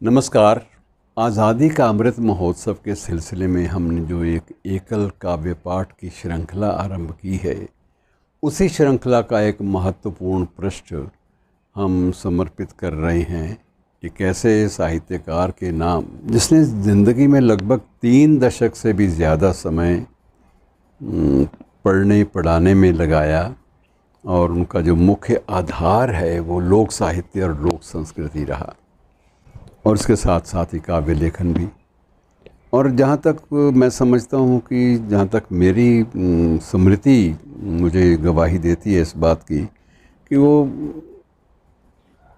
नमस्कार। आज़ादी का अमृत महोत्सव के सिलसिले में हमने जो एक एकल काव्य पाठ की श्रृंखला आरंभ की है, उसी श्रृंखला का एक महत्वपूर्ण पृष्ठ हम समर्पित कर रहे हैं। एक ऐसे साहित्यकार के नाम जिसने ज़िंदगी में लगभग 3 दशक से भी ज़्यादा समय पढ़ने पढ़ाने में लगाया और उनका जो मुख्य आधार है वो लोक साहित्य और लोक संस्कृति रहा और इसके साथ साथ ही काव्य लेखन भी। और जहाँ तक मैं समझता हूँ कि जहाँ तक मेरी स्मृति मुझे गवाही देती है इस बात की कि वो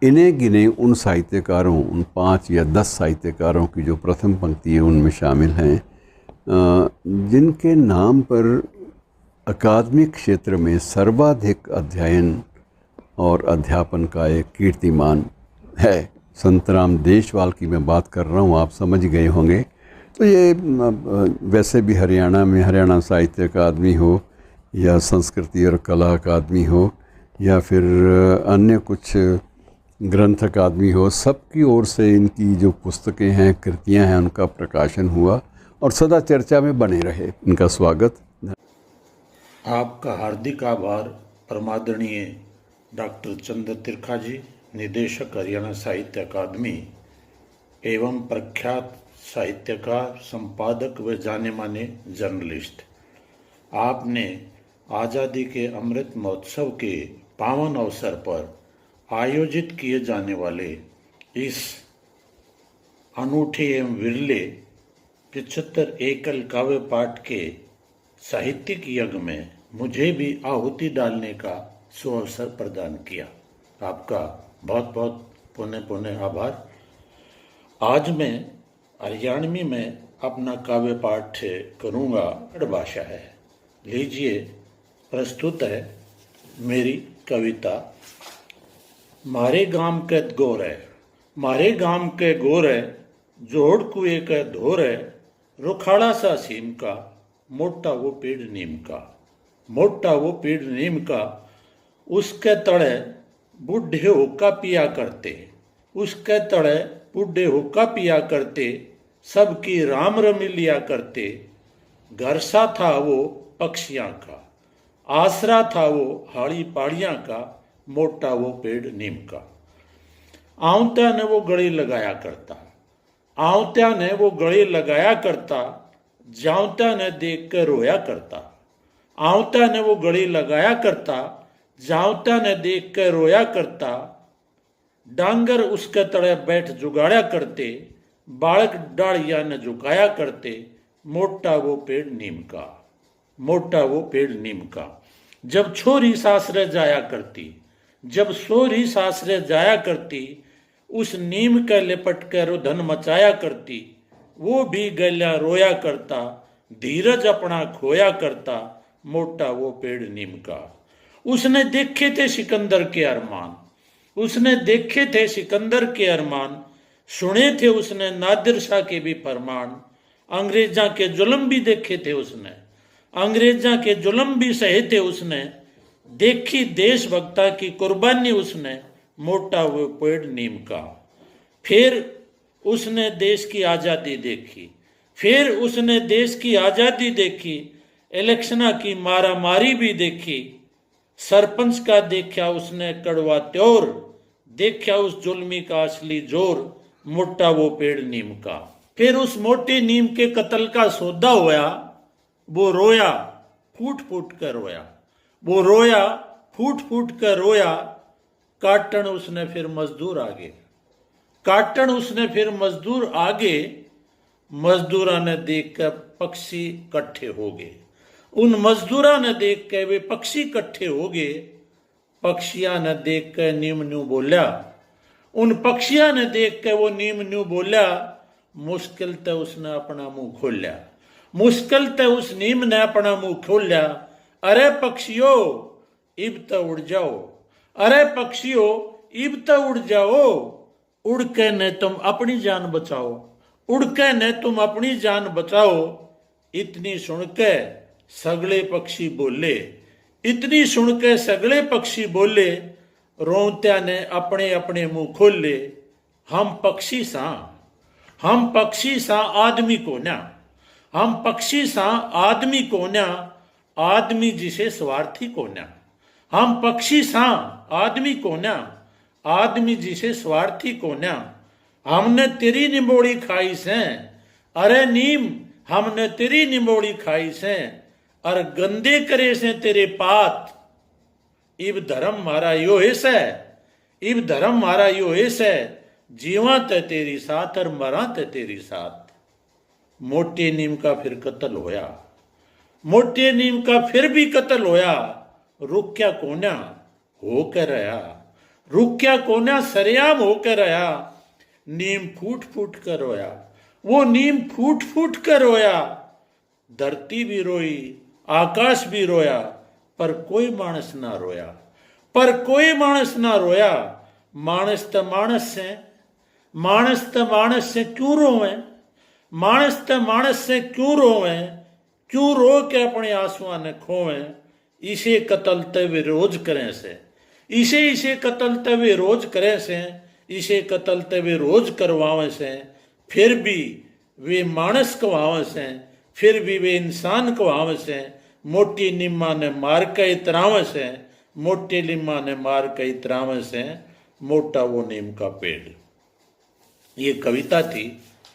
इन्हें गिने उन साहित्यकारों, उन 5 या 10 साहित्यकारों की जो प्रथम पंक्ति है उनमें शामिल हैं, जिनके नाम पर अकादमिक क्षेत्र में सर्वाधिक अध्ययन और अध्यापन का एक कीर्तिमान है। संतराम देशवाल की मैं बात कर रहा हूँ, आप समझ गए होंगे। तो ये वैसे भी हरियाणा में हरियाणा साहित्य अकादमी हो या संस्कृति और कला अकादमी हो या फिर अन्य कुछ ग्रंथ अकादमी हो, सबकी ओर से इनकी जो पुस्तकें हैं, कृतियाँ हैं, उनका प्रकाशन हुआ और सदा चर्चा में बने रहे। इनका स्वागत। आपका हार्दिक आभार परमादरणीय डॉक्टर चंद्र त्रिखा जी, निदेशक हरियाणा साहित्य अकादमी एवं प्रख्यात साहित्यकार, संपादक व जाने माने जर्नलिस्ट। आपने आज़ादी के अमृत महोत्सव के पावन अवसर पर आयोजित किए जाने वाले इस अनूठे एवं विरले 75 एकल काव्य पाठ के साहित्यिक यज्ञ में मुझे भी आहुति डालने का सुअवसर प्रदान किया। आपका बहुत बहुत पुनः पुनः आभार। आज मैं हरियाणवी में अपना काव्य पाठ करूँगा। भाषा है। लीजिए, प्रस्तुत है मेरी कविता। मारे गांव के गोर है, मारे गांव के गोर है, जोड़ कुएं का धोर है, रुखाड़ा सा सीम का, मोटा वो पेड़ नीम का, मोटा वो पेड़ नीम का, उसके तड़े बूढ़े हुक्का पिया करते, उसके तड़े बूढ़े हुक्का पिया करते, सबकी राम रमी लिया करते। घर सा था वो पक्षियां का, आसरा था वो हाड़ी पाड़ियां का, मोटा वो पेड़ नीम का। आंवत्या ने वो गले लगाया करता, आंवत्या ने वो गले लगाया करता, जांवत्या ने देख कर रोया करता। आंवत्या ने वो गले लगाया करता, जांवत्या ने देख कर रोया करता। डांगर उसके तड़े बैठ जुगाड़ा करते, बालक डालिया ने झुकाया करते, मोटा वो पेड़ नीम का, मोटा वो पेड़ नीम का। जब छोरी सासरे जाया करती, जब सोरी सासरे जाया करती, उस नीम के लिपट कर रुधन मचाया करती। वो भी गल्या रोया करता, धीरज अपना खोया करता, मोटा वो पेड़ नीम का। उसने देखे थे सिकंदर के अरमान, उसने देखे थे सिकंदर के अरमान, सुने थे उसने नादिर शाह के भी फरमान। अंग्रेजा के जुल्म भी देखे थे उसने, अंग्रेजा के जुल्म भी सहे थे उसने, देखी देशभक्ता की कुर्बानी उसने, मोटा वो पेड़ नीम का। फिर उसने देश की आज़ादी देखी, फिर उसने देश की आज़ादी देखी, इलेक्शना की मारा मारी भी देखी। सरपंच का देखा उसने कड़वा त्योर, देखा उस जुल्मी का असली जोर, मोटा वो पेड़ नीम का। फिर उस मोटे नीम के कत्ल का सौदा होया, वो रोया फूट फूट कर रोया, वो रोया फूट फूट कर रोया। काटन उसने फिर मजदूर आगे, काटन उसने फिर मजदूर आगे, मजदूरा ने देख कर पक्षी इकट्ठे हो गए। उन मजदूरा ने देख के वे पक्षी इकट्ठे हो गए। पक्षिया ने देख के नीम न्यू बोलिया, उन पक्षिया ने देख के वो नीम न्यू बोलिया। मुश्किल ते उसने अपना मुंह खोलिया, मुश्किल ते उस नीम ने अपना मुंह खोलिया। अरे पक्षियों इब तो उड़ जाओ, अरे पक्षियों इब तो उड़ जाओ, उड़ के ने तुम अपनी जान बचाओ, उड़ के ने तुम अपनी जान बचाओ। इतनी सुन के सगले पक्षी बोले, इतनी सुन के सगले पक्षी बोले। रोंत्या ने अपने अपने मुंह खोले, हम पक्षी सा हम पक्षी सा आदमी कोन्या, हम पक्षी सा आदमी कोन्या, आदमी जिसे स्वार्थी कोन्या। हम पक्षी सा आदमी कोन्या, आदमी जिसे स्वार्थी कोन्या। हमने तेरी निम्बोड़ी खाई से, अरे नीम हमने तेरी निम्बोड़ी खाई से, और गंदे करे से तेरे पात। इब धर्म मारा यो हिस है, इब धर्म मारा यो हिस है, जीवा ते तेरी साथ और मरा ते तेरी साथ। मोटे नीम का फिर कत्ल होया, मोटे नीम का फिर भी कत्ल होया। रुक्या कोन्या होकर रहा, रुक्या कोन्या सरेआम होकर रहा। नीम फूट फूट कर रोया, वो नीम फूट फूट कर रोया। धरती भी रोई, आकाश भी रोया, पर कोई मानस ना रोया, पर कोई मानस ना रोया। मानस त मानस से, मानस त मानस से क्यों रोवे, मानस त मानस से क्यों रोवे, क्यों रो के अपने आंसुओं ने खोवे। इसे कत्ल ते वे रोज करें से, इसे कत्ल ते वे रोज करें से, इसे कत्ल ते वे रोज करवावे से। फिर भी वे मानस कवावे से, फिर भी वे इंसान कवावे से। मोटी निम्मा ने मार के इतरावे से, मोटे निम्मा ने मार के इतरावे से। मोटा वो नीम का पेड़। ये कविता थी।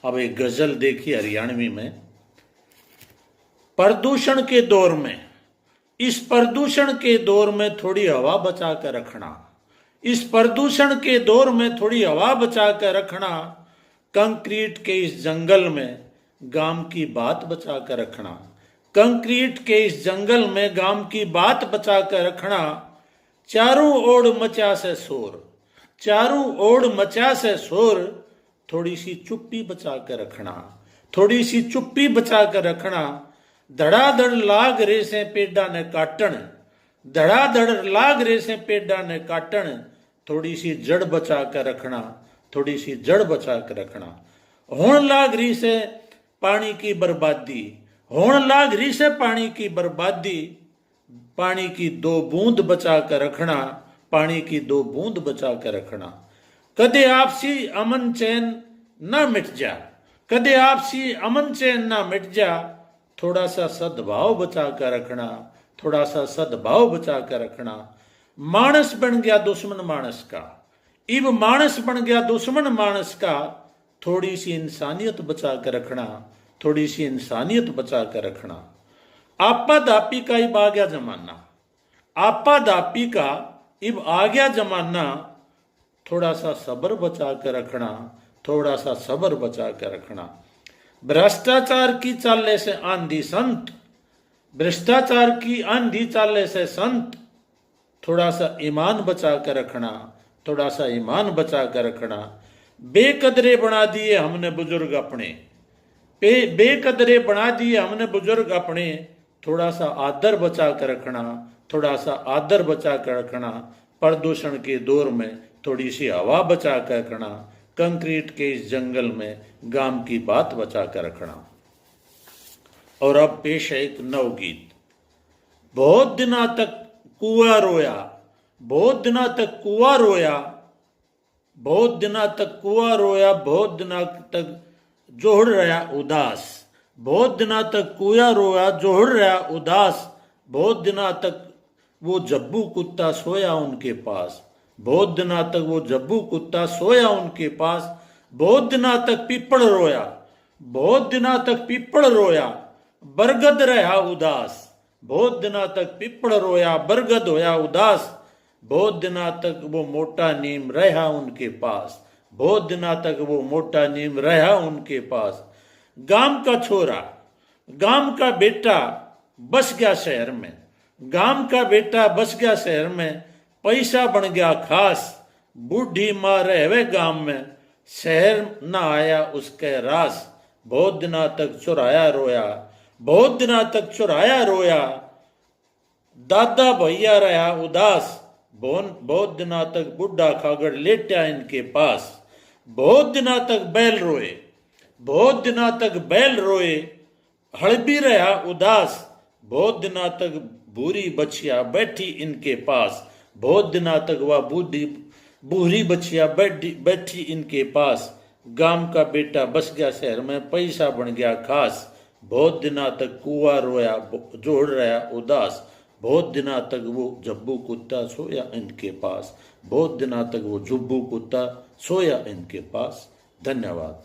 अब एक गजल देखी हरियाणवी में। प्रदूषण के दौर में, इस प्रदूषण के दौर में थोड़ी हवा बचा कर रखना, इस प्रदूषण के दौर में थोड़ी हवा बचा कर रखना। कंक्रीट के इस जंगल में गांव की बात बचा कर रखना, कंक्रीट के इस जंगल में गांव की बात बचा कर रखना। चारों ओर मचा से शोर, चारों ओर मचा से शोर, थोड़ी सी चुप्पी बचा कर रखना, थोड़ी सी चुप्पी बचा कर रखना। धड़ाधड़ लाग रे से पेड़ा ने काटन, धड़ाधड़ लाग रे से पेड़ा ने काटन। थोड़ी सी जड़ बचा कर रखना, थोड़ी सी जड़ बचा कर रखना। होण लाग रही से पानी की बर्बादी, होण लाग रही से पानी की बर्बादी। पानी की 2 बूंद बचा कर रखना, पानी की 2 बूंद बचा कर रखना। कदे आपसी अमन चैन ना मिट जा, कदे आपसी अमन चैन ना मिट जा। थोड़ा सा सद्भाव बचा कर रखना, थोड़ा सा सद्भाव बचा कर रखना। मानस बन गया दुश्मन मानस का, इब मानस बन गया दुश्मन मानस का। थोड़ी सी इंसानियत बचा कर रखना, थोड़ी सी इंसानियत बचा कर रखना। आपा दापी का इब आ गया जमाना, आपा दापी का इब आ गया जमाना। थोड़ा सा सब्र बचा कर रखना, थोड़ा सा सब्र बचा कर रखना। भ्रष्टाचार की चाले से आंधी संत, भ्रष्टाचार की आंधी चाले से संत। थोड़ा सा ईमान बचा कर रखना, थोड़ा सा ईमान बचा कर रखना। बेकदरे बना दिए हमने बुजुर्ग अपने, बेकदरे बना दिए हमने बुजुर्ग अपने। थोड़ा सा आदर बचा कर रखना, थोड़ा सा आदर बचा कर रखना। प्रदूषण के दौर में थोड़ी सी हवा बचा कर रखना। कंक्रीट के इस जंगल में गांव की बात बचा कर रखना। और अब पेश है एक नवगीत। बहुत दिना तक कुआ रोया, बहुत दिना तक कुआ रोया, बहुत दिना तक कुआ रोया, बहुत दिना तक जोहड़ रहा उदास। बहुत दिना तक कुआ रोया, जोहड़ रहा उदास। बहुत दिना तक वो जब्बू कुत्ता सोया उनके पास, बहुत दिना तक वो जब्बू कुत्ता सोया उनके पास। बहुत दिना तक पीपड़ रोया, बहुत दिना तक पीपड़ रोया, बरगद रहा उदास। बहुत दिना तक पीपड़ रोया, बरगद होया उदास। बहुत दिना तक वो मोटा नीम रहा उनके पास, बहुत दिना तक वो मोटा नीम रहा उनके पास। गांव का छोरा, गांव का बेटा बस गया शहर में, गांव का बेटा बस गया शहर में। पैसा बन गया खास, बूढ़ी माँ रहवे गांव में, शहर न आया उसके रास। बहुत दिना तक चुराया रोया, बहुत दिना तक चुराया रोया, दादा भैया रहा उदास। बहुत दिना तक बुढ़ा खागड़ लेटा इनके पास। बहुत दिना तक बैल रोए, बहुत दिना तक बैल रोए, हड़बी रहा उदास। बहुत दिना तक बूढ़ी बछिया बैठी इनके पास, बहुत दिना तक वह बूढ़ी बछिया बैठी इनके पास। गांव का बेटा बस गया शहर में, पैसा बन गया खास। बहुत दिना तक कुआ रोया जोड़ रहा उदास। बहुत दिना तक वो जब्बू कुत्ता सोया इनके पास। बहुत दिना तक वो जुब्बू कुत्ता सोया इनके पास। धन्यवाद।